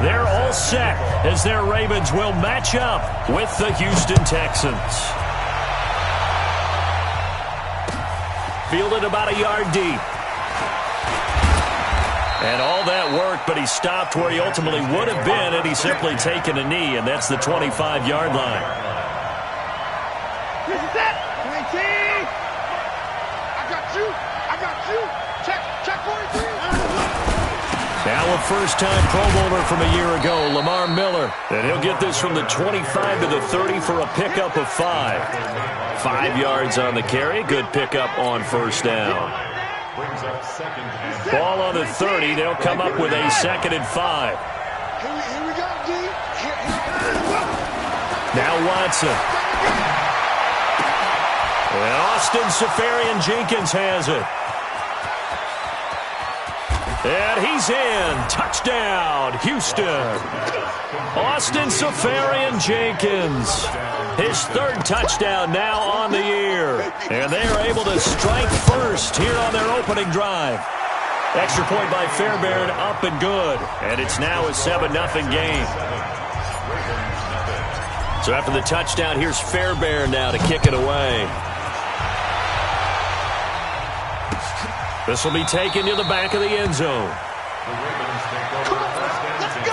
they're all set as their Ravens will match up with the Houston Texans. Fielded about a yard deep. And all that worked, but he stopped where he ultimately would have been had he simply taken a knee, and that's the 25-yard line. This is it. 19. I got you. Check 43. Now a first-time Pro Bowler from a year ago, Lamar Miller. And he'll get this from the 25 to the 30 for a pickup of 5. 5 yards on the carry. Good pickup on first down. Ball on the 30. They'll come up with a 2nd and 5. Here we go, D. Now Watson. And Austin Seferian-Jenkins has it. And he's in. Touchdown, Houston. Austin Seferian-Jenkins. His 3rd touchdown now on the year. And they are able to strike first here on their opening drive. Extra point by Fairbairn, up and good. And it's now a 7-0 game. So after the touchdown, here's Fairbairn now to kick it away. This will be taken to the back of the end zone. Come on, let's go.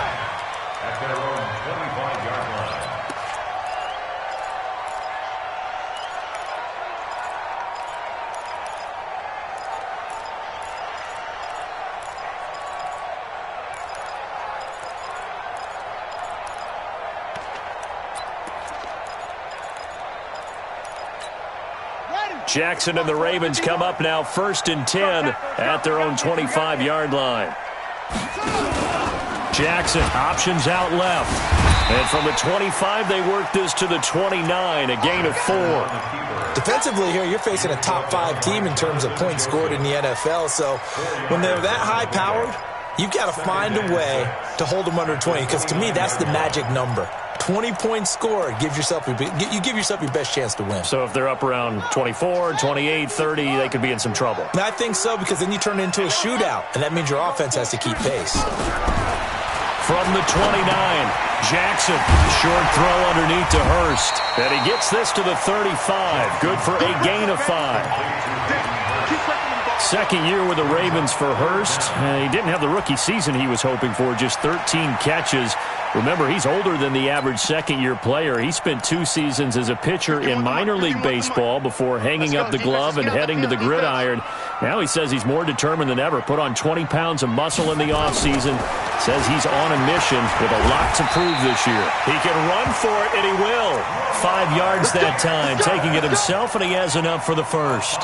At their own 25-yard line. Jackson and the Ravens come up now 1st and 10 at their own 25-yard line. Jackson options out left. And from the 25, they work this to the 29, a gain of 4. Defensively here, you're facing a top 5 team in terms of points scored in the NFL. So when they're that high-powered, you've got to find a way to hold them under 20. Because to me, that's the magic number. 20 points scored, you give yourself your best chance to win. So if they're up around 24, 28, 30, they could be in some trouble. And I think so, because then you turn it into a shootout, and that means your offense has to keep pace. From the 29, Jackson, short throw underneath to Hurst. And he gets this to the 35, good for a gain of 5. 2nd year with the Ravens for Hurst. He didn't have the rookie season he was hoping for, just 13 catches. Remember, he's older than the average 2nd-year player. He spent 2 seasons as a pitcher in minor league baseball before hanging up the glove and heading to the gridiron. Now he says he's more determined than ever. Put on 20 pounds of muscle in the offseason. Says he's on a mission with a lot to prove this year. He can run for it, and he will. 5 yards that time, taking it himself, and he has enough for the 1st.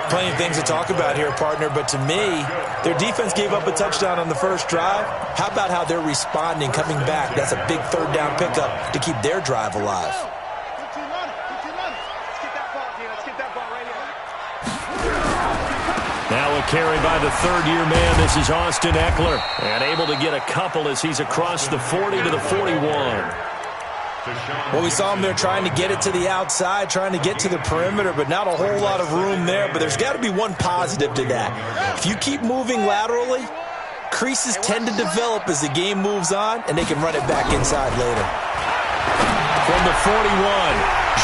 Plenty of things to talk about here, partner, but to me, their defense gave up a touchdown on the first drive. How about how they're responding, coming back? That's a big 3rd down pickup to keep their drive alive. Now a carry by the 3rd-year man. This is Austin Eckler. And able to get a couple as he's across the 40 to the 41. Well, we saw him there trying to get it to the outside, trying to get to the perimeter, but not a whole lot of room there. But there's got to be one positive to that. If you keep moving laterally, creases tend to develop as the game moves on, and they can run it back inside later. From the 41,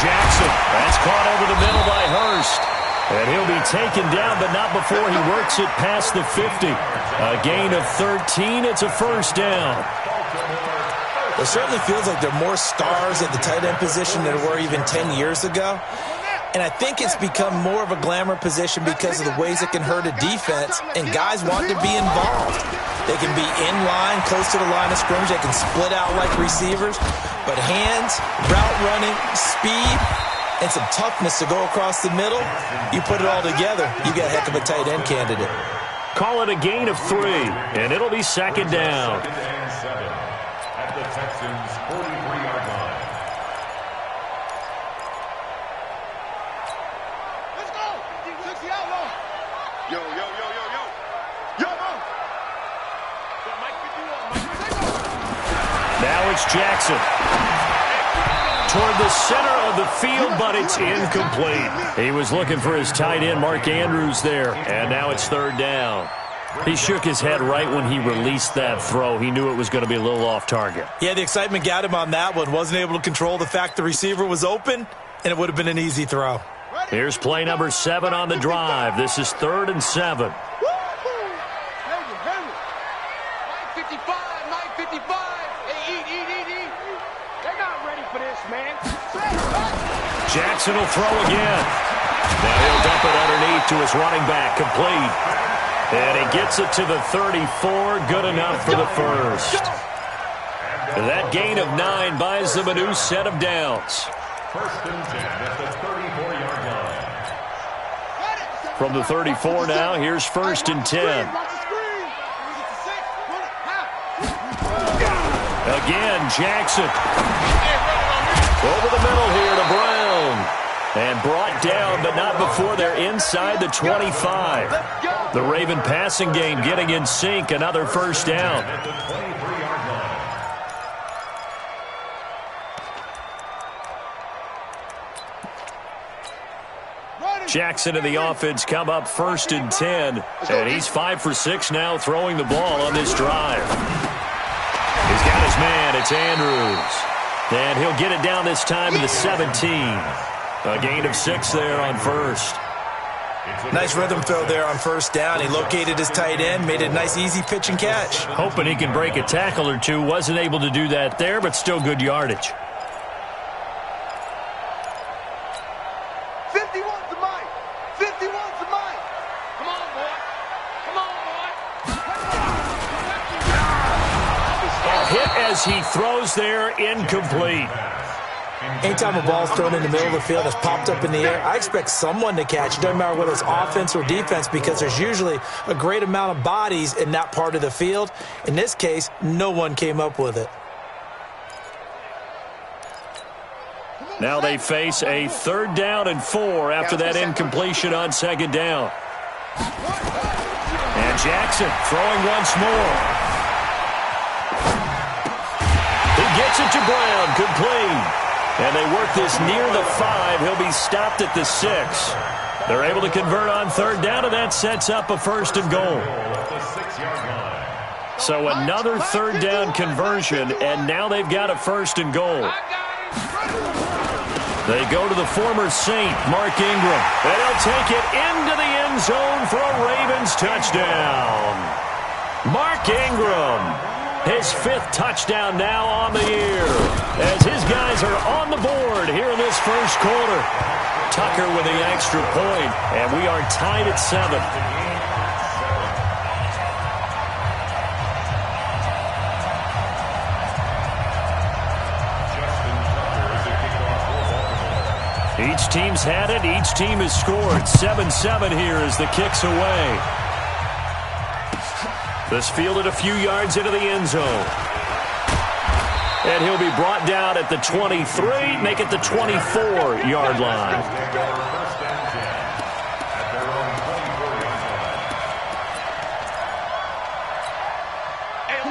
Jackson. That's caught over the middle by Hurst. And he'll be taken down, but not before he works it past the 50. A gain of 13. It's a 1st down. It certainly feels like there are more stars at the tight end position than there were even 10 years ago. And I think it's become more of a glamour position because of the ways it can hurt a defense, and guys want to be involved. They can be in line, close to the line of scrimmage. They can split out like receivers. But hands, route running, speed, and some toughness to go across the middle, you put it all together, you got a heck of a tight end candidate. Call it a gain of 3, and it'll be 2nd down. At the Texans' 43-yard line. Let's go. 60 outlaw. Yo. Now it's Jackson. Toward the center of the field, but it's incomplete. He was looking for his tight end, Mark Andrews, there. And now it's 3rd down. He shook his head right when he released that throw. He knew it was going to be a little off target. Yeah, the excitement got him on that one. Wasn't able to control the fact the receiver was open, and it would have been an easy throw. Here's play number 7 on the drive. This is 3rd and 7. 955. Hey, eat. They're not ready for this, man. Jackson will throw again. Now he'll dump it underneath to his running back. Complete. And he gets it to the 34. Good enough for the first. That gain of 9 buys them a new set of downs. 1st and 10 at the 34-yard line. From the 34 now, here's 1st and 10. Again, Jackson. Over the middle here to Brown. And brought down, but not before they're inside the 25. The Raven passing game getting in sync. Another first down. At the 23-yard line. Jackson and the offense come up 1st and 10. And he's 5 for 6 now throwing the ball on this drive. He's got his man. It's Andrews. And he'll get it down this time to the 17. A gain of 6 there on first. Nice rhythm throw there on 1st down. He located his tight end, made it a nice, easy pitch and catch. Hoping he can break a tackle or two. Wasn't able to do that there, but still good yardage. 51's the mic. 51's the mic. Come on, boy. A hit as he throws there, incomplete. Anytime a ball's thrown in the middle of the field that's popped up in the air, I expect someone to catch it. Doesn't matter whether it's offense or defense, because there's usually a great amount of bodies in that part of the field. In this case, no one came up with it. Now they face a 3rd down and 4 after that incompletion on 2nd down. And Jackson throwing once more. He gets it to Brown, complete. And they work this near the 5. He'll be stopped at the 6. They're able to convert on 3rd down, and that sets up a 1st and goal. So another 3rd down conversion, and now they've got a 1st and goal. They go to the former Saint, Mark Ingram, and he'll take it into the end zone for a Ravens touchdown. Mark Ingram, his 5th touchdown now on the year, as his guys are on the board here in this first quarter. Tucker with the extra point, and we are tied at 7. Each team's had it. Each team has scored. 7-7 here as the kick's away. This fielded a few yards into the end zone. And he'll be brought down at the 23, make it the 24-yard line.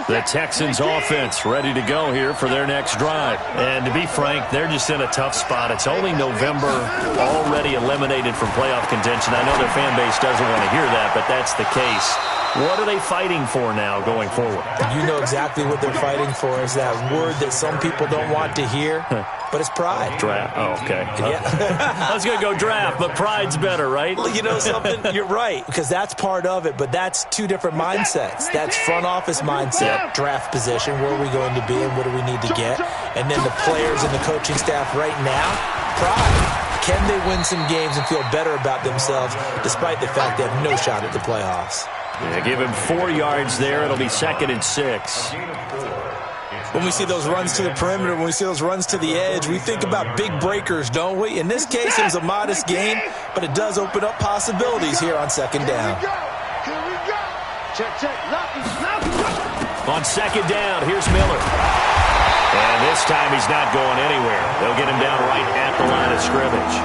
The Texans offense ready to go here for their next drive. And to be frank, they're just in a tough spot. It's only November, already eliminated from playoff contention. I know their fan base doesn't want to hear that, but that's the case. What are they fighting for now going forward? You know exactly what they're fighting for, is that word that some people don't want to hear, but it's pride. Draft. Oh, okay. Yeah. I was going to go draft, but pride's better, right? Well, you know something? You're right, because that's part of it, but that's two different mindsets. That's front office mindset, draft position, where are we going to be and what do we need to get? And then the players and the coaching staff right now, pride. Can they win some games and feel better about themselves despite the fact they have no shot at the playoffs? Yeah, give him 4 yards there. It'll be 2nd and 6. When we see those runs to the perimeter, when we see those runs to the edge, we think about big breakers, don't we? In this case, it was a modest gain, but it does open up possibilities here on 2nd down. Here we go. Check. Lucky. On 2nd down, here's Miller. And this time he's not going anywhere. They'll get him down right at the line of scrimmage.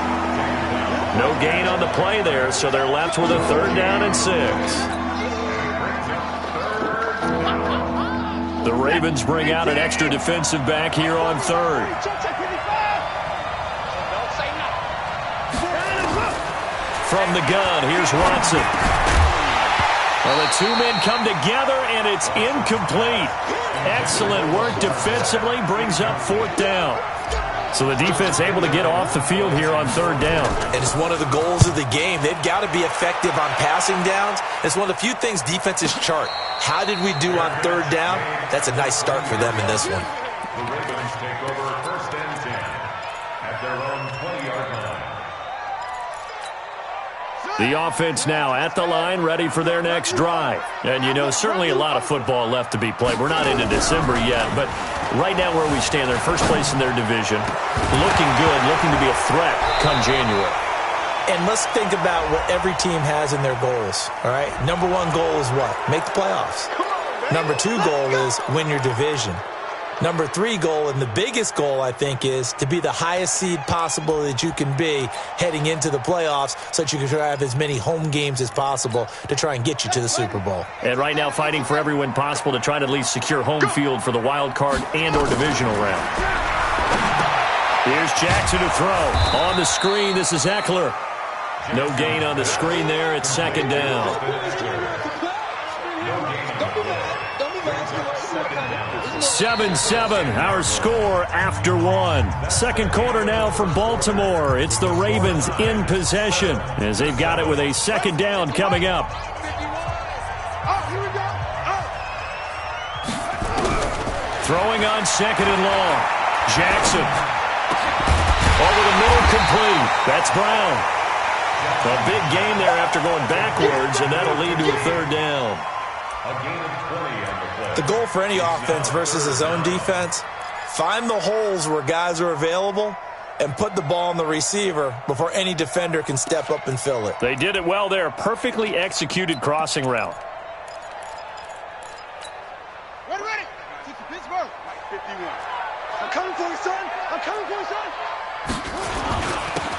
No gain on the play there, so they're left with a 3rd down and 6. The Ravens bring out an extra defensive back here on 3rd. From the gun, here's Watson. Well, the two men come together, and it's incomplete. Excellent work defensively, brings up 4th down. So the defense able to get off the field here on 3rd down. And it's one of the goals of the game. They've got to be effective on passing downs. It's one of the few things defenses chart. How did we do on 3rd down? That's a nice start for them in this one. The Ravens take over 1st and 10 at their own 20-yard line. The offense now at the line, ready for their next drive. And, you know, certainly a lot of football left to be played. We're not into December yet, but right now where we stand, they're first place in their division, looking good, looking to be a threat come January. And let's think about what every team has in their goals, all right? Number 1 goal is what? Make the playoffs. Number 2 goal is win your division. Number 3 goal, and the biggest goal, I think, is to be the highest seed possible that you can be heading into the playoffs so that you can have as many home games as possible to try and get you to the Super Bowl. And right now fighting for every win possible to try to at least secure home field for the wild card and or divisional round. Here's Jackson to throw. On the screen, this is Eckler. No gain on the screen there. It's 2nd down. 7-7, our score after 1. Second quarter now from Baltimore. It's the Ravens in possession as they've got it with a 2nd down coming up. Throwing on 2nd and long. Jackson. Over the middle, complete. That's Brown. A big game there after going backwards, and that'll lead to a 3rd down. A gain of 20 on the play. The goal for any offense versus his own defense, find the holes where guys are available and put the ball on the receiver before any defender can step up and fill it. They did it well there. Perfectly executed crossing route. Ready. Take the Pittsburgh. 51. I'm coming for you, son. I'm coming for you, son.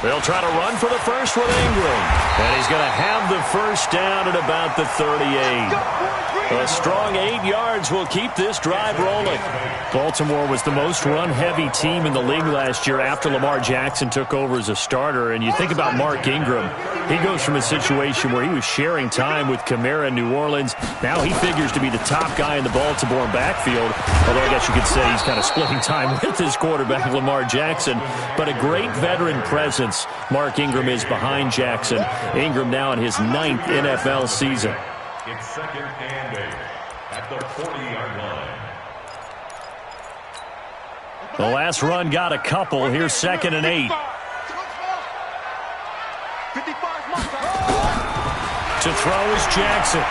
They'll try to run for the first with Ingram. And he's going to have the first down at about the 38. A strong 8 yards will keep this drive rolling. Baltimore was the most run-heavy team in the league last year after Lamar Jackson took over as a starter. And you think about Mark Ingram. He goes from a situation where he was sharing time with Kamara in New Orleans. Now he figures to be the top guy in the Baltimore backfield. Although I guess you could say he's kind of splitting time with his quarterback, Lamar Jackson. But a great veteran presence Mark Ingram is behind Jackson. Ingram now in his 9th NFL season. It's 2nd and 8 at the 40-yard line. The last run got a couple. Here's 2nd and 8. To throw is Jackson.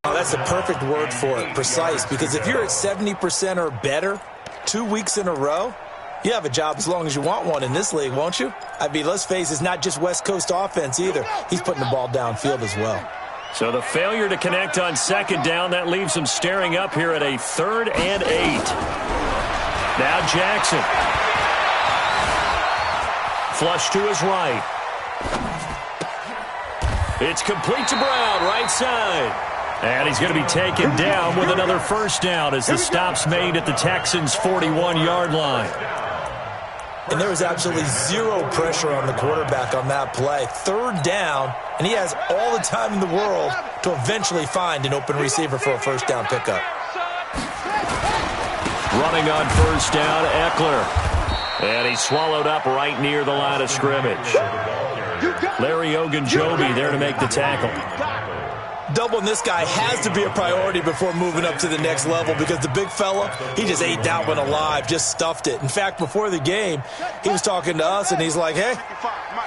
Oh, that's the perfect word for it, precise, because if you're at 70% or better 2 weeks in a row, you have a job as long as you want one in this league, won't you? I mean, let's face it, it's not just West Coast offense either. He's putting the ball downfield as well. So the failure to connect on 2nd down, that leaves him staring up here at a 3rd and 8. Now Jackson. Flush to his right. It's complete to Brown, right side. And he's going to be taken down with another first down as the stop's made at the Texans' 41-yard line. And there was absolutely zero pressure on the quarterback on that play. 3rd down, and he has all the time in the world to eventually find an open receiver for a first down pickup. Running on first down, Eckler. And he's swallowed up right near the line of scrimmage. Larry Ogunjobi there to make the tackle. Doubling this guy has to be a priority before moving up to the next level because the big fella, he just ate that one alive, just stuffed it. In fact, before the game, he was talking to us, and he's like, hey,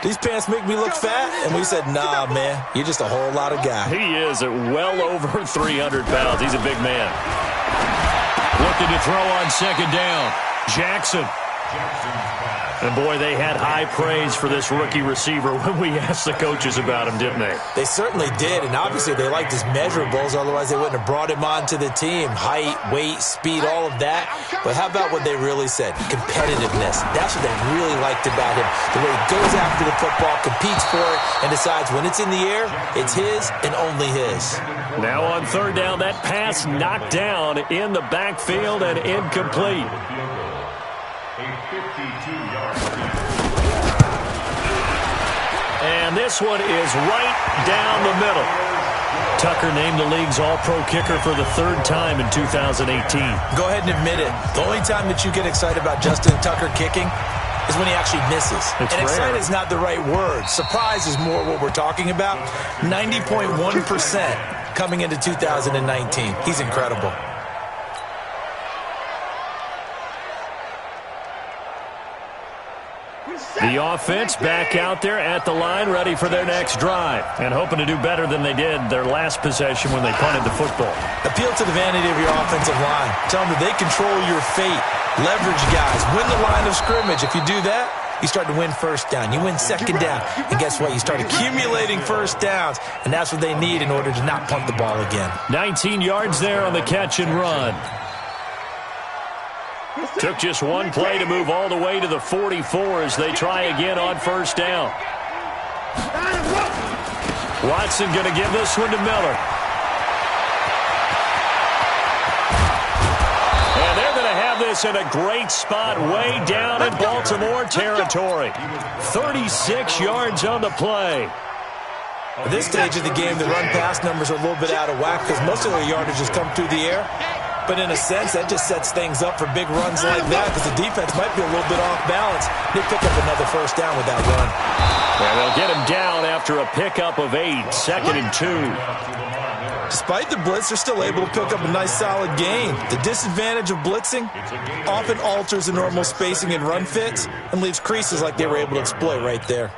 these pants make me look fat? And we said, nah, man, you're just a whole lot of guy. He is at well over 300 pounds. He's a big man. Looking to throw on 2nd down. Jackson. And, boy, they had high praise for this rookie receiver when we asked the coaches about him, didn't they? They certainly did, and obviously they liked his measurables. Otherwise, they wouldn't have brought him onto the team. Height, weight, speed, all of that. But how about what they really said? Competitiveness. That's what they really liked about him. The way he goes after the football, competes for it, and decides when it's in the air, it's his and only his. Now on 3rd down, that pass knocked down in the backfield and incomplete. And this one is right down the middle. Tucker named the league's all-pro kicker for the third time in 2018. Go ahead and admit it. The only time that you get excited about Justin Tucker kicking is when he actually misses. It's and rare. excited is not the right word. Surprise is more what we're talking about. 90.1% coming into 2019. He's incredible. The offense back out there at the line, ready for their next drive, and hoping to do better than they did their last possession when they punted the football. Appeal to the vanity of your offensive line. Tell them that they control your fate. Leverage guys. Win the line of scrimmage. If you do that, you start to win first down. You win second down. And guess what? You start accumulating first downs, and that's what they need in order to not punt the ball again. 19 yards there on the catch and run. Took just one play to move all the way to the 44 as they try again on first down. Watson going to give this one to Miller. And they're going to have this in a great spot way down in Baltimore territory. 36 yards on the play. At this stage of the game, the run-pass numbers are a little bit out of whack because most of their yardage has come through the air. But in a sense, that just sets things up for big runs like that because the defense might be a little bit off balance. They pick up another first down with that run. And they'll get him down after a pickup of 8, 2nd and 2. Despite the blitz, they're still able to pick up a nice solid gain. The disadvantage of blitzing often alters the normal spacing and run fits and leaves creases like they were able to exploit right there.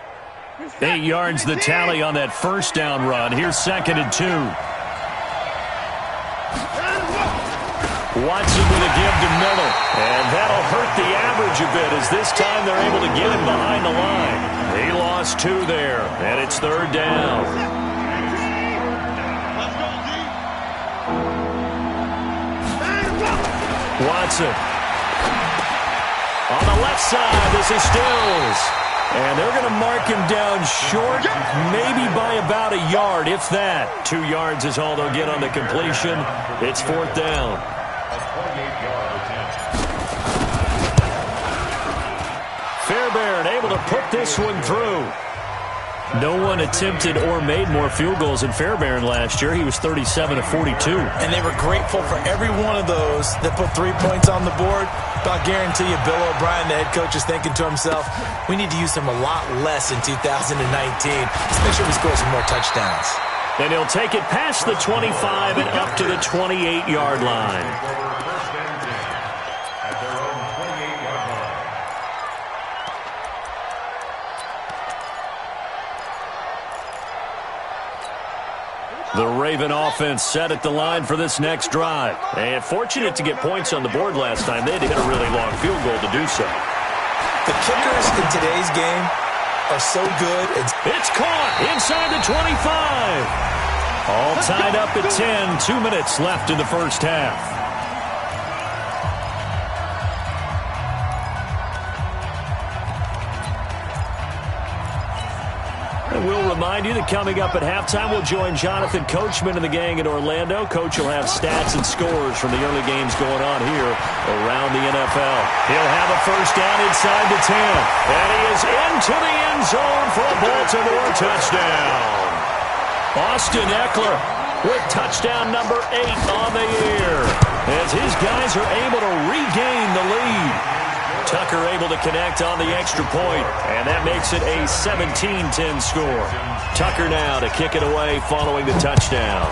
8 yards the tally on that first down run. Here's 2nd and 2. Watson with a give to Miller. And that'll hurt the average a bit as this time they're able to get him behind the line. He lost 2 there, and it's 3rd down. Watson. On the left side, this is Stills. And they're going to mark him down short, maybe by about a yard, if that. 2 yards is all they'll get on the completion. It's 4th down. Fairbairn able to put this one through. No one attempted or made more field goals than Fairbairn last year. He was 37 of 42. And they were grateful for every one of those that put 3 points on the board. But I'll guarantee you, Bill O'Brien, the head coach, is thinking to himself, we need to use him a lot less in 2019. Let's make sure we score some more touchdowns. And he'll take it past the 25 and up to the 28-yard line. The Raven offense set at the line for this next drive. And fortunate to get points on the board last time. They had to hit a really long field goal to do so. The kickers in today's game are so good. It's caught inside the 25. All tied up at 10. 2 minutes left in the first half. And we'll remind you that coming up at halftime, we'll join Jonathan Coachman and the gang in Orlando. Coach will have stats and scores from the early games going on here around the NFL. He'll have a first down inside the 10. And he is into the end zone for a Baltimore touchdown. Austin Eckler with touchdown number 8 on the year as his guys are able to regain the lead. Tucker able to connect on the extra point, and that makes it a 17-10 score. Tucker now to kick it away following the touchdown.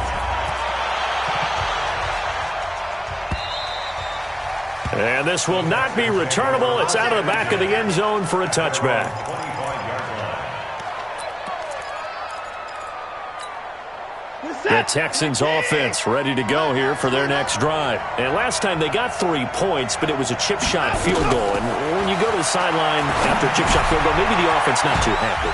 And this will not be returnable. It's out of the back of the end zone for a touchback. The Texans offense ready to go here for their next drive. And last time they got 3 points, but it was a chip shot field goal. And when you go to the sideline after a chip shot field goal, maybe the offense not too happy.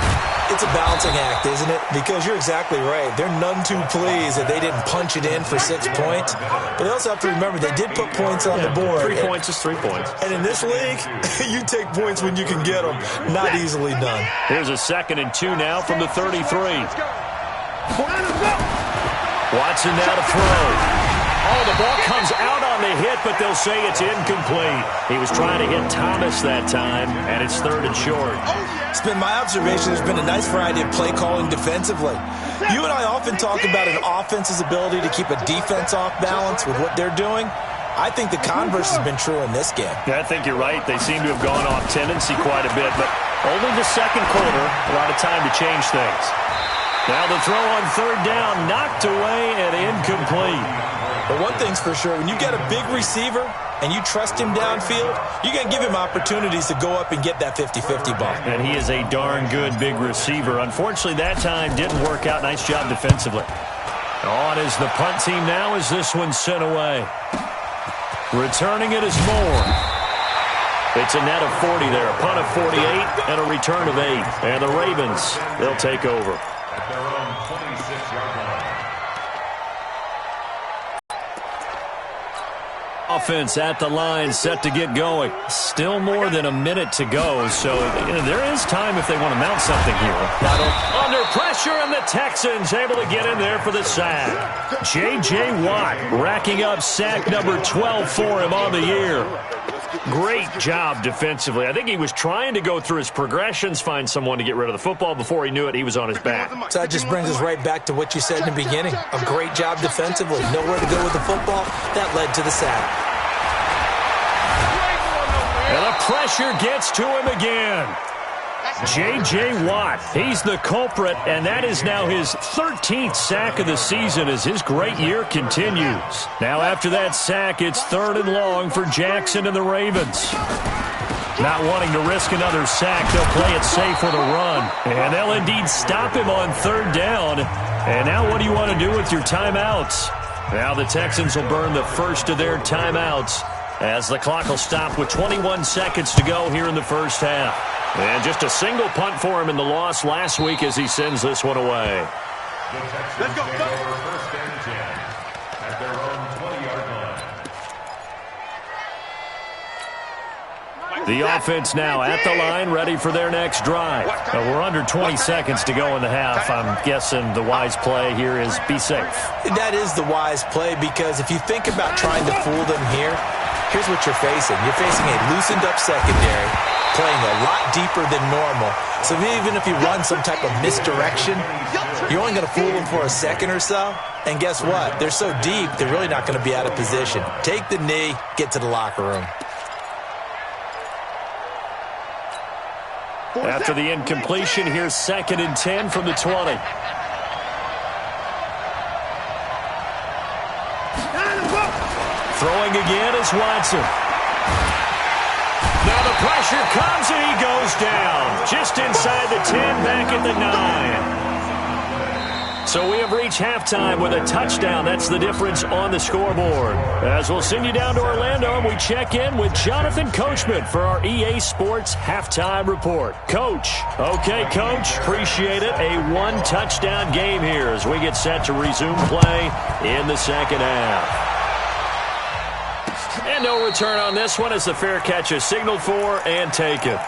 It's a balancing act, isn't it? Because you're exactly right. They're none too pleased that they didn't punch it in for 6 points. But they also have to remember they did put points on the board. 3 points is 3 points. And in this league, you take points when you can get them. Not easily done. Here's a 2nd and 2 now from the 33. Watson now to throw. Oh, the ball comes out on the hit, but they'll say it's incomplete. He was trying to hit Thomas that time, and it's 3rd and short. It's been my observation there's been a nice variety of play calling defensively. You and I often talk about an offense's ability to keep a defense off balance with what they're doing. I think the converse has been true in this game. Yeah, I think you're right. They seem to have gone off tendency quite a bit, but only the second quarter, a lot of time to change things. Now the throw on 3rd down, knocked away and incomplete. But one thing's for sure, when you get a big receiver and you trust him downfield, you're going to give him opportunities to go up and get that 50-50 ball. And he is a darn good big receiver. Unfortunately, that time didn't work out. Nice job defensively. On is the punt team now as this one's sent away. Returning it is Moore. It's a net of 40 there. A punt of 48 and a return of 8. And the Ravens, they'll take over. At their own 26-yard line. Offense at the line, set to get going. Still more than a minute to go, so there is time if they want to mount something here. Under pressure, and the Texans able to get in there for the sack. J.J. Watt racking up sack number 12 for him on the year. Great job defensively. I think he was trying to go through his progressions, find someone to get rid of the football. Before he knew it, he was on his back. So that just brings us right back to what you said in the beginning. A great job defensively. Nowhere to go with the football. That led to the sack. And the pressure gets to him again. J.J. Watt, he's the culprit, and that is now his 13th sack of the season as his great year continues. Now after that sack, it's 3rd and long for Jackson and the Ravens. Not wanting to risk another sack, they'll play it safe with a run. And they'll indeed stop him on 3rd down. And now what do you want to do with your timeouts? Now the Texans will burn the first of their timeouts as the clock will stop with 21 seconds to go here in the first half. And just a single punt for him in the loss last week as he sends this one away. The Texans take over 1st and 10 at their own 20-yard line. The offense now at the line, ready for their next drive. We're under 20 seconds to go in the half. I'm guessing the wise play here is be safe. That is the wise play, because if you think about trying to fool them here, here's what you're facing. You're facing a loosened up secondary, playing a lot deeper than normal. So even if you run some type of misdirection, you're only going to fool them for a second or so. And guess what? They're so deep, they're really not going to be out of position. Take the knee, get to the locker room. After the incompletion, here's 2nd and 10 from the 20. Throwing again is Watson. Now the pressure comes and he goes down. Just inside the 10, back at the 9. So we have reached halftime with a touchdown. That's the difference on the scoreboard. As we'll send you down to Orlando, we check in with Jonathan Coachman for our EA Sports Halftime Report. Coach. Okay, Coach. Appreciate it. A one-touchdown game here as we get set to resume play in the second half. And no return on this one as the fair catch is signaled for and taken.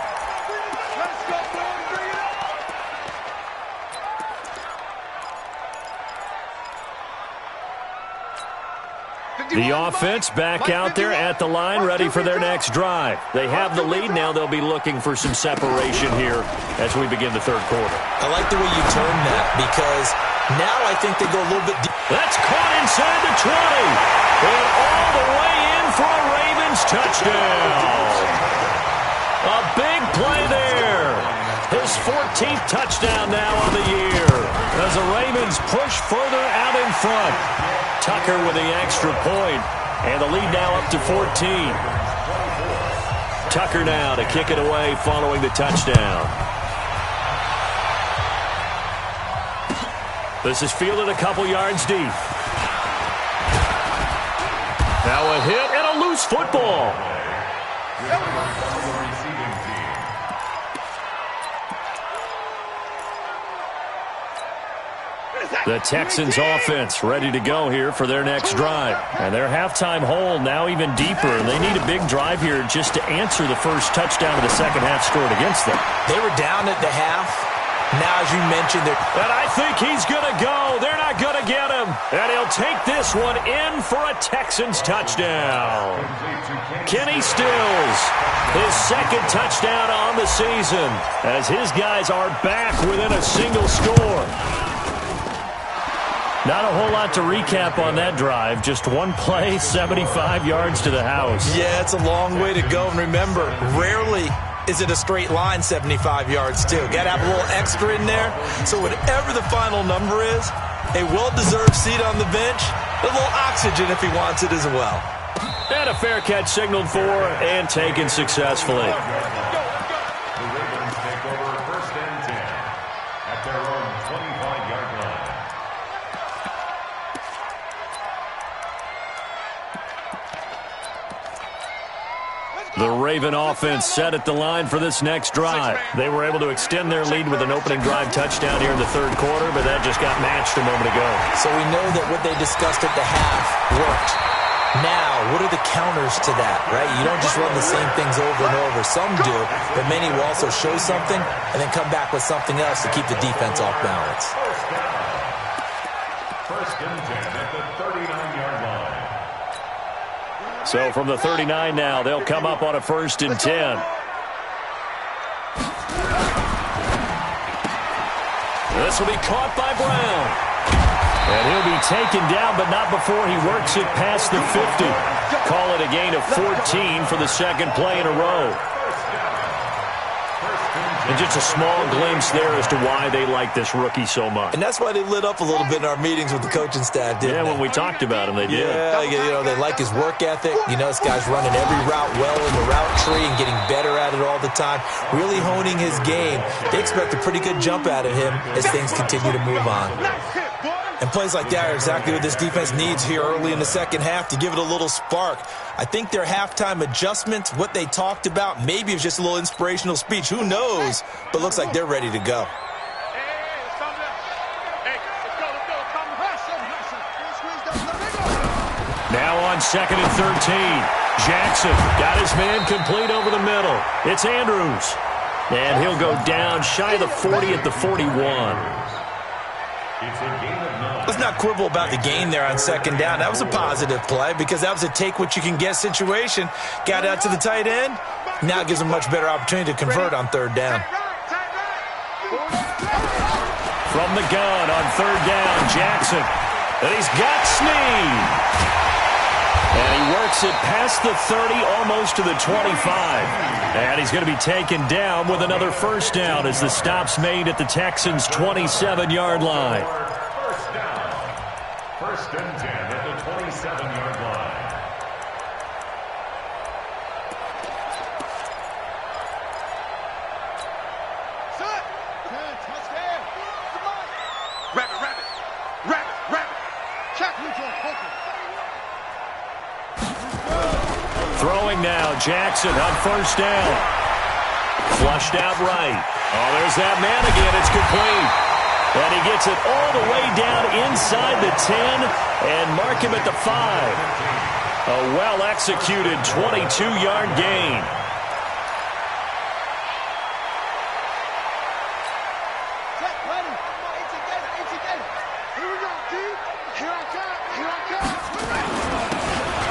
The offense back out there at the line, ready for their next drive. They have the lead. Now they'll be looking for some separation here as we begin the 3rd quarter. I like the way you turn that, because now I think they go a little bit deep. That's caught inside the 20. And all the way in for a Ravens touchdown. A big play there. His 14th touchdown now on the year as the Ravens push further out in front. Tucker with the extra point, and the lead now up to 14. Tucker now to kick it away following the touchdown. This is fielded a couple yards deep. Now a hit and a loose football. The Texans offense ready to go here for their next drive. And their halftime hole now even deeper. And they need a big drive here just to answer the first touchdown of the second half scored against them. They were down at the half, Now, as you mentioned, and I think he's going to go. They're not going to get him. And he'll take this one in for a Texans touchdown. Kenny Stills, his second touchdown on the season, as his guys are back within a single score. Not a whole lot to recap on that drive. Just one play, 75 yards to the house. Yeah, it's a long way to go. And remember, rarely is it a straight line 75 yards, too. Got to have a little extra in there. So whatever the final number is, a well-deserved seat on the bench, a little oxygen if he wants it as well. And a fair catch signaled for and taken successfully. The Ravens take over first and 10 at their own 25-yard line. The Raven offense set at the line for this next drive. They were able to extend their lead with an opening drive touchdown here in the third quarter, but that just got matched a moment ago. So we know that what they discussed at the half worked. Now, what are the counters to that, right? You don't just run the same things over and over. Some do, but many will also show something and then come back with something else to keep the defense off balance. First and 10 at the 39-yard line. So from the 39 now, they'll come up on a first and 10. This will be caught by Brown. And he'll be taken down, but not before he works it past the 50. Call it a gain of 14 for the second play in a row. And just a small glimpse there as to why they like this rookie so much. And that's why they lit up a little bit in our meetings with the coaching staff, didn't they? When we talked about him, they did. Yeah, they like his work ethic. This guy's running every route well in the route tree and getting better at it all the time, really honing his game. They expect a pretty good jump out of him as things continue to move on. And plays like that are exactly what this defense needs here early in the second half to give it a little spark. I think their halftime adjustments, what they talked about, maybe it was just a little inspirational speech. Who knows? But looks like they're ready to go. Now on second and 13. Jackson got his man complete over the middle. It's Andrews. And he'll go down shy of the 40 at the 41. Let's not quibble about the gain there on second down. That was a positive play because that was a take-what-you-can-get situation. Got out to the tight end. Now it gives him a much better opportunity to convert on third down. From the gun on third down, Jackson. And he's got Snead. And he works it past the 30, almost to the 25. And he's going to be taken down with another first down as the stop's made at the Texans' 27-yard line. First down. First and 10 at the 27-yard line. Throwing now, Jackson on first down. Flushed out right. Oh, there's that man again. It's complete. And he gets it all the way down inside the 10 and mark him at the 5. A well-executed 22-yard gain.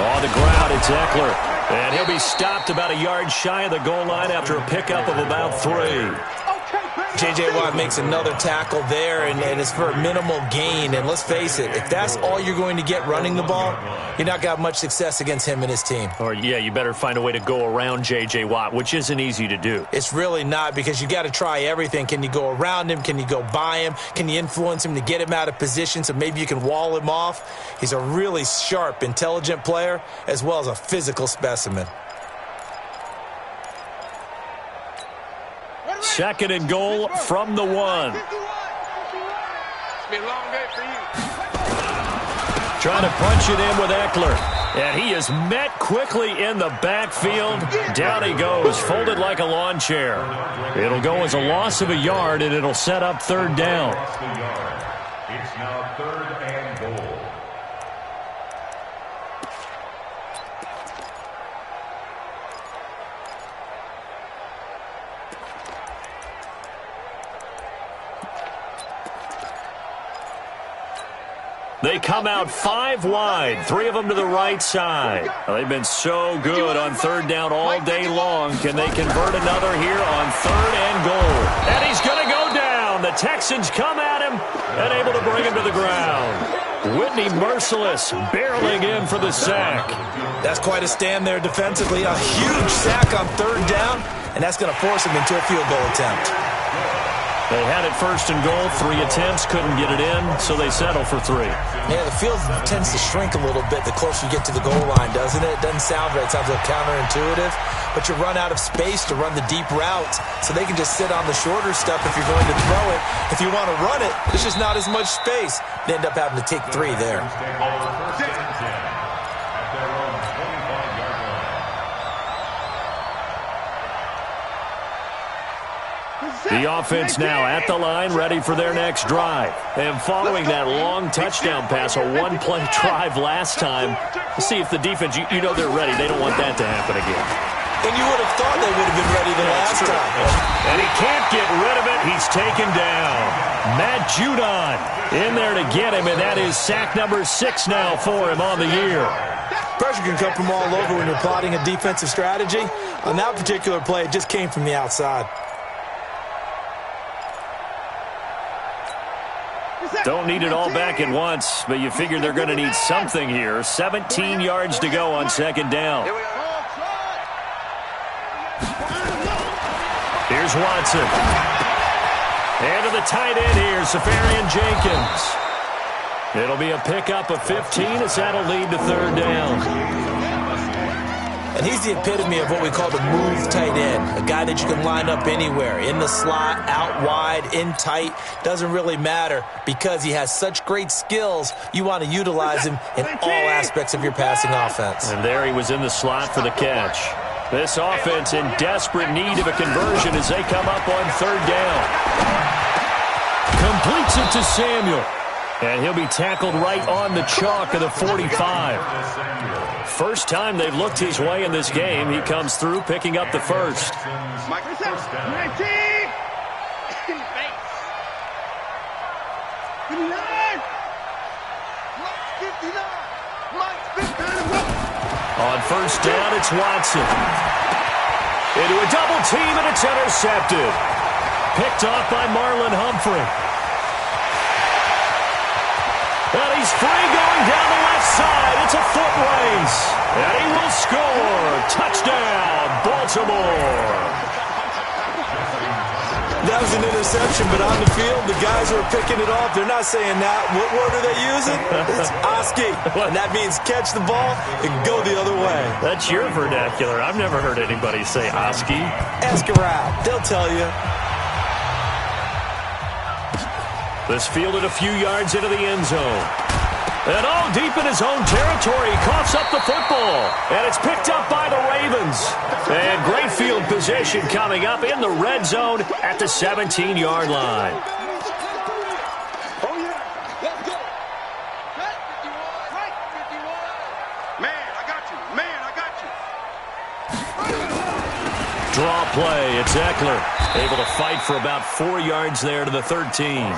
On the ground, it's Eckler. And he'll be stopped about a yard shy of the goal line after a pickup of about 3. J.J. Watt makes another tackle there, and it's for a minimal gain. And let's face it, if that's all you're going to get running the ball, you're not going to have much success against him and his team. Or, yeah, you better find a way to go around J.J. Watt, which isn't easy to do. It's really not, because you got to try everything. Can you go around him? Can you go by him? Can you influence him to get him out of position so maybe you can wall him off? He's a really sharp, intelligent player, as well as a physical specimen. Second and goal from the 1. It's been a long day for you. Trying to punch it in with Eckler. And he is met quickly in the backfield. Down he goes, folded like a lawn chair. It'll go as a loss of a yard, and it'll set up third down. It's now third and goal. They come out 5 wide, 3 of them to the right side. Well, they've been so good on third down all day long. Can they convert another here on 3rd and goal? And he's going to go down. The Texans come at him and able to bring him to the ground. Whitney Merciless barreling in for the sack. That's quite a stand there defensively. A huge sack on 3rd down, and that's going to force him into a field goal attempt. They had it 1st and goal, 3 attempts, couldn't get it in, so they settle for 3. Yeah, the field tends to shrink a little bit the closer you get to the goal line, doesn't it? It doesn't sound right. It sounds a little counterintuitive, but you run out of space to run the deep routes, so they can just sit on the shorter stuff if you're going to throw it. If you want to run it, there's just not as much space. They end up having to take 3 there. The offense now at the line, ready for their next drive. And following that long touchdown pass, a one-play drive last time, see if the defense, you know they're ready. They don't want that to happen again. And you would have thought they would have been ready the last time. And he can't get rid of it. He's taken down. Matt Judon in there to get him, and that is sack number 6 now for him on the year. Pressure can come from all over when you're plotting a defensive strategy. On that particular play, it just came from the outside. Don't need it all back at once, but you figure they're going to need something here. 17 yards to go on 2nd down. Here's Watson. And to the tight end here, Safarian Jenkins. It'll be a pickup of 15 as that'll lead to 3rd down. And he's the epitome of what we call the move tight end, a guy that you can line up anywhere, in the slot, out wide, in tight, doesn't really matter because he has such great skills. You want to utilize him in all aspects of your passing offense. And there he was in the slot for the catch. This offense in desperate need of a conversion as they come up on 3rd down. Completes it to Samuel. And he'll be tackled right on the chalk of the 45. First time they've looked his way in this game. He comes through picking up the first. On 1st down, it's Watson. Into a double team, and it's intercepted. Picked off by Marlon Humphrey. And he's free going down the left side. It's a foot race. And he will score. Touchdown, Baltimore. That was an interception, but on the field, the guys who are picking it off, they're not saying that. What word are they using? It's Oski. And that means catch the ball and go the other way. That's your vernacular. I've never heard anybody say Oski. Ask around. They'll tell you. This fielded a few yards into the end zone. And all deep in his own territory, coughs up the football. And it's picked up by the Ravens. And great field position coming up in the red zone at the 17-yard line. Oh, yeah. Let's go. Man, I got you. Man, I got you. Draw play. It's Eckler. Able to fight for about 4 yards there to the 13.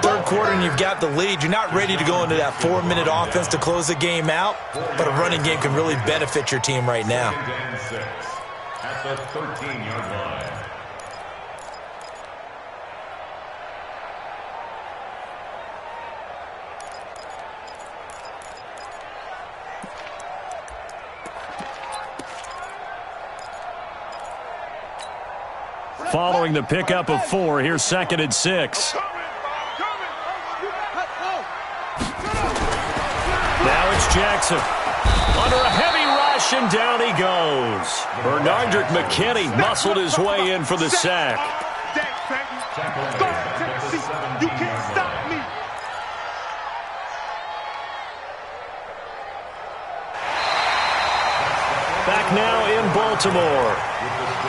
Third quarter and you've got the lead. You're not ready to go into that 4-minute offense to close the game out, but a running game can really benefit your team right now. At the 13-yard line. Following the pickup of 4, here's 2nd and 6. Now it's Jackson. Under a heavy rush, and down he goes. Bernardrick McKinney muscled his way in for the sack. You can't stop me. Back now in Baltimore.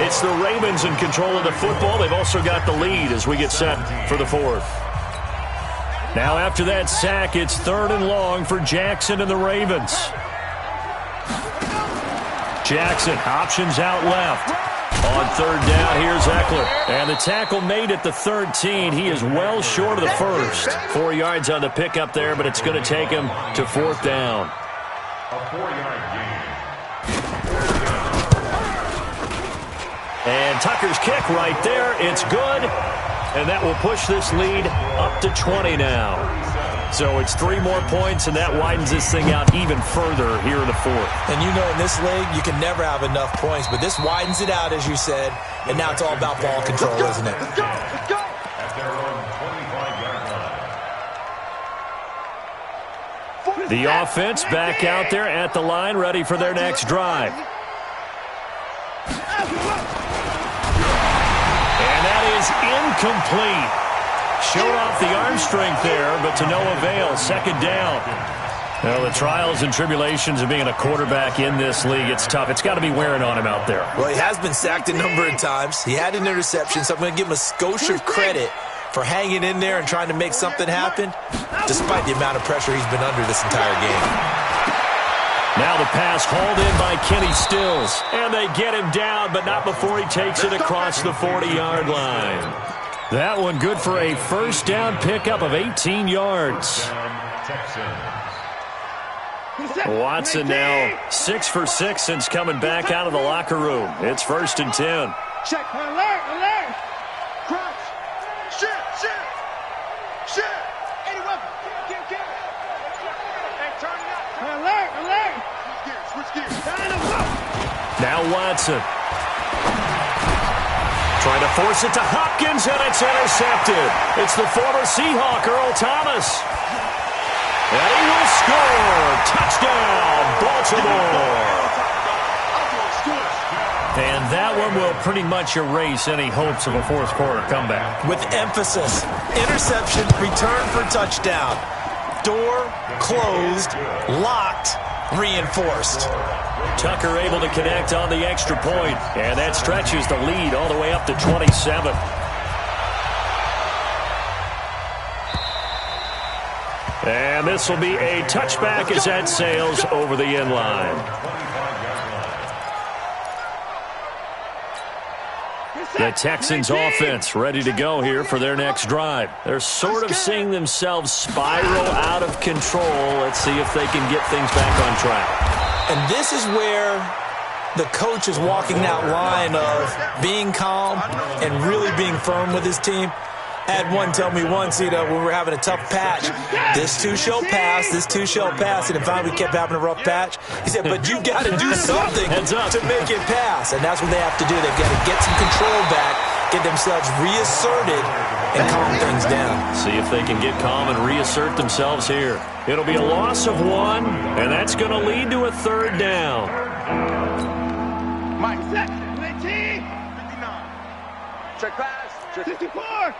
It's the Ravens in control of the football. They've also got the lead as we get set for the 4th. Now after that sack, it's 3rd and long for Jackson and the Ravens. Jackson options out left. On third down, here's Eckler. And the tackle made at the 13. He is well short of the first. 4 yards on the pickup there, but it's going to take him to fourth down. A 4-yard gain. And Tucker's kick right there. It's good. And that will push this lead up to 20 now. So it's 3 more points, and that widens this thing out even further here in the fourth. And you know, in this league, you can never have enough points, but this widens it out, as you said, and now it's all about ball control, isn't it? Let's go. Let's go. At their own 25-yard line. The offense back out there at the line, ready for their next drive. And that is incomplete. Showed off the arm strength there, but to no avail. Second down. Well, the trials and tribulations of being a quarterback in this league, it's tough. It's got to be wearing on him out there. Well, he has been sacked a number of times. He had an interception, so I'm going to give him a skosh of credit for hanging in there and trying to make something happen, despite the amount of pressure he's been under this entire game. Now the pass hauled in by Kenny Stills. And they get him down, but not before he takes it across the 40-yard line. That one good for a first down pickup of 18 yards. Watson now 6 for 6 since coming back out of the locker room. It's 1st and 10. Check. Alert. Crunch. Shit. 80 weapon. Get. Hey, turn it up. Alert. Switch gears. Now Watson. Trying to force it to Hopkins, and it's intercepted. It's the former Seahawk, Earl Thomas. And he will score. Touchdown, Baltimore. And that one will pretty much erase any hopes of a fourth quarter comeback. With emphasis, interception, return for touchdown. Door closed, locked, reinforced. Tucker able to connect on the extra point, and that stretches the lead all the way up to 27. And this will be a touchback as that sails over the end line. The Texans offense ready to go here for their next drive. They're sort of seeing themselves spiral out of control. Let's see if they can get things back on track. And this is where the coach is walking that line of being calm and really being firm with his team. I had one tell me once, when we were having a tough patch, this too shall pass, and then finally we kept having a rough patch. He said, but you got to do something to make it pass, and that's what they have to do. They've got to get some control back, get themselves reasserted, and calm things down. See if they can get calm and reassert themselves here. It'll be a loss of 1, and that's going to lead to a third down. Mike, 19, 59. Check pass. 54.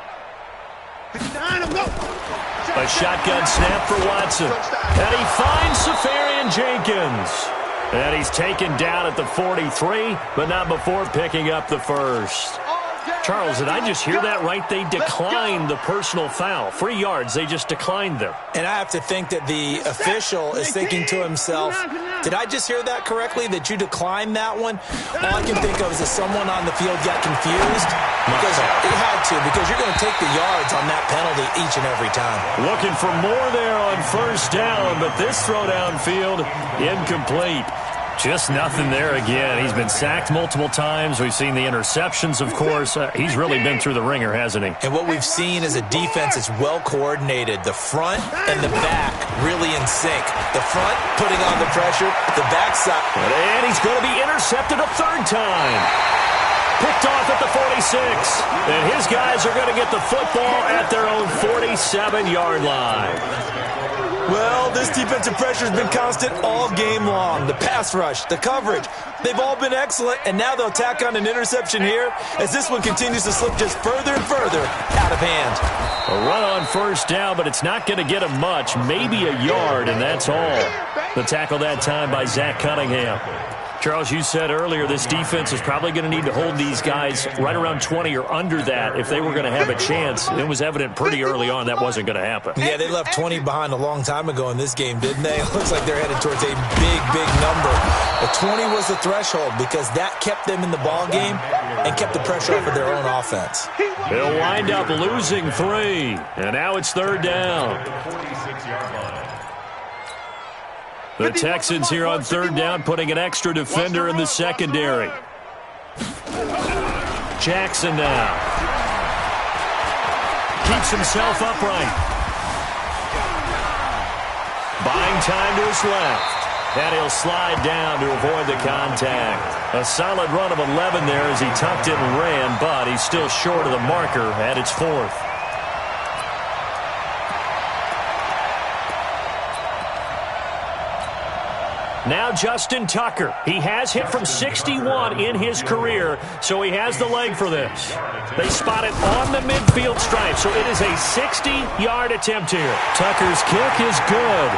59, I'm go. A shotgun snap for Watson. And he finds Safarian Jenkins. And he's taken down at the 43, but not before picking up the first. Charles, did I just hear that right? They declined the personal foul. 3 yards, they just declined them. And I have to think that the official is thinking to himself, did I just hear that correctly, that you declined that one? All I can think of is that someone on the field got confused. Because he had to, because you're going to take the yards on that penalty each and every time. Looking for more there on first down, but this throw downfield, incomplete. Just nothing there again. He's been sacked multiple times. We've seen the interceptions, of course. He's really been through the ringer, hasn't he? And what we've seen is a defense that's well coordinated. The front and the back really in sync. The front putting on the pressure, the backside. And he's going to be intercepted a third time. Picked off at the 46. And his guys are going to get the football at their own 47-yard line. Well, this defensive pressure has been constant all game long. The pass rush, the coverage, they've all been excellent, and now they'll tack on an interception here as this one continues to slip just further and further out of hand. A run on first down, but it's not going to get him much, maybe a yard, and that's all. The tackle that time by Zach Cunningham. Charles, you said earlier this defense is probably going to need to hold these guys right around 20 or under that if they were going to have a chance. It was evident pretty early on that wasn't going to happen. Yeah, they left 20 behind a long time ago in this game, didn't they? It looks like they're headed towards a big, big number. But 20 was the threshold because that kept them in the ball game and kept the pressure off of their own offense. They'll wind up losing 3, and now it's 3rd down. The Texans here on 3rd down, putting an extra defender in the secondary. Jackson now. Keeps himself upright. Buying time to his left. And he'll slide down to avoid the contact. A solid run of 11 there as he tucked it and ran, but he's still short of the marker at its 4th. Now Justin Tucker. He has hit from 61 in his career, so he has the leg for this. They spot it on the midfield stripe, so it is a 60-yard attempt here. Tucker's kick is good.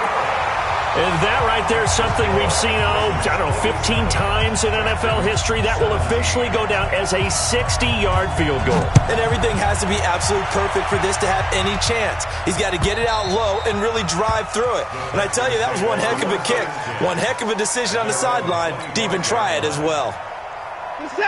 And that right there is something we've seen, 15 times in NFL history. That will officially go down as a 60-yard field goal. And everything has to be absolutely perfect for this to have any chance. He's got to get it out low and really drive through it. And I tell you, that was one heck of a kick. One heck of a decision on the sideline to even try it as well.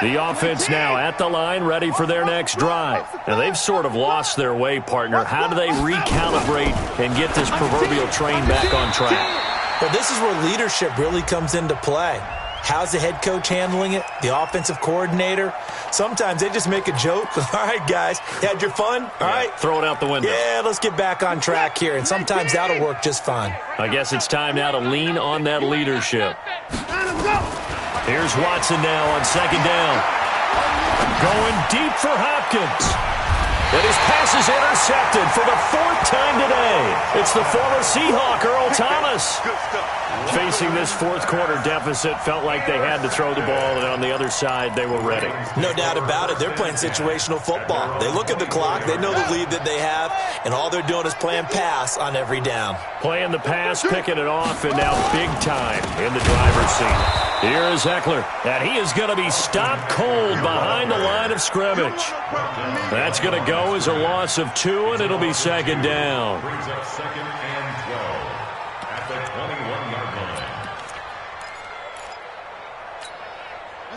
The offense now at the line, ready for their next drive. Now, they've sort of lost their way, partner. How do they recalibrate and get this proverbial train back on track? Well, this is where leadership really comes into play. How's the head coach handling it? The offensive coordinator? Sometimes they just make a joke. All right, guys, you had your fun? All right. Throw it out the window. Yeah, let's get back on track here. And sometimes that'll work just fine. I guess it's time now to lean on that leadership. Here's Watson now on 2nd down. Going deep for Hopkins. And his pass is intercepted for the 4th time today. It's the former Seahawk, Earl Thomas. Facing this 4th quarter deficit, felt like they had to throw the ball, and on the other side, they were ready. No doubt about it. They're playing situational football. They look at the clock, they know the lead that they have, and all they're doing is playing pass on every down. Playing the pass, picking it off, and now big time in the driver's seat. Here is Eckler, and he is going to be stopped cold behind the line of scrimmage. That's going to go as a loss of 2, and it'll be 2nd down. Brings up 2nd and 12 at the 21-yard line.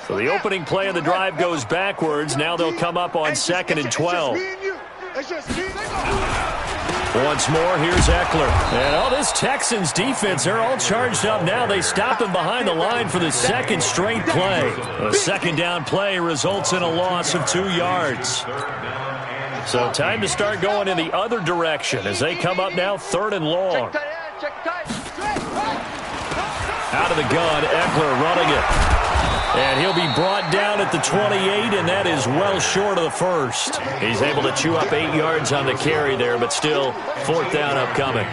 So the opening play of the drive goes backwards. Now they'll come up on 2nd and 12. Once more, here's Eckler. And this Texans defense, they're all charged up now. They stop him behind the line for the 2nd straight play. A 2nd down play results in a loss of 2 yards. So time to start going in the other direction as they come up now 3rd and long. Out of the gun, Eckler running it. And he'll be brought down at the 28, and that is well short of the 1st. He's able to chew up 8 yards on the carry there, but still 4th down upcoming.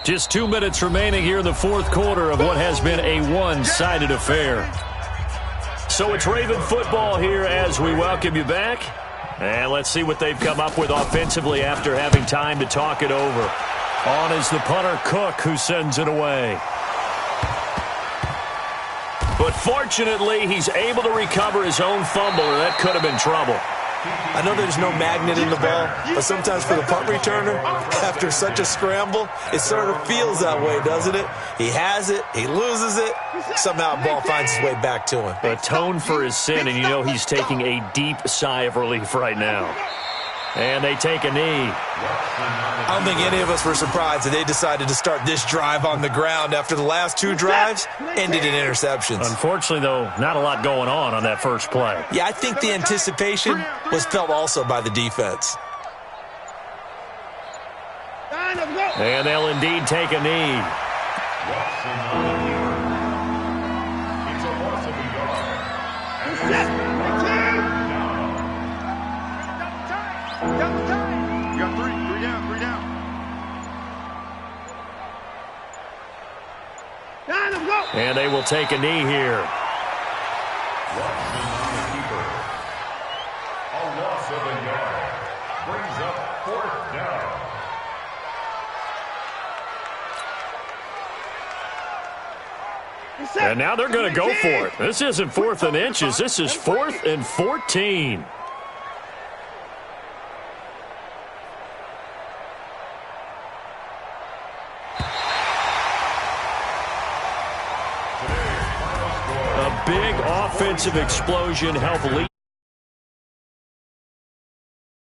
Just 2 minutes remaining here in the 4th quarter of what has been a one-sided affair. So it's Raven football here as we welcome you back. And let's see what they've come up with offensively after having time to talk it over. On is the punter, Cook, who sends it away. But fortunately, he's able to recover his own fumble, or that could have been trouble. I know there's no magnet in the ball, but sometimes for the punt returner, after such a scramble, it sort of feels that way, doesn't it? He has it, he loses it, somehow the ball finds its way back to him. Atone for his sin, and you know he's taking a deep sigh of relief right now. And they take a knee. I don't think any of us were surprised that they decided to start this drive on the ground after the last 2 drives ended in interceptions. Unfortunately, though, not a lot going on that first play. Yeah, I think the anticipation was felt also by the defense. And they'll indeed take a knee. It's a loss of a yard. You got 3 down. And they will take a knee here. Watson on the keeper. A loss of a yard. Brings up 4th down. And now they're going to go for it. This isn't 4th and inches. This is 4th and 14. A big offensive explosion helped lead.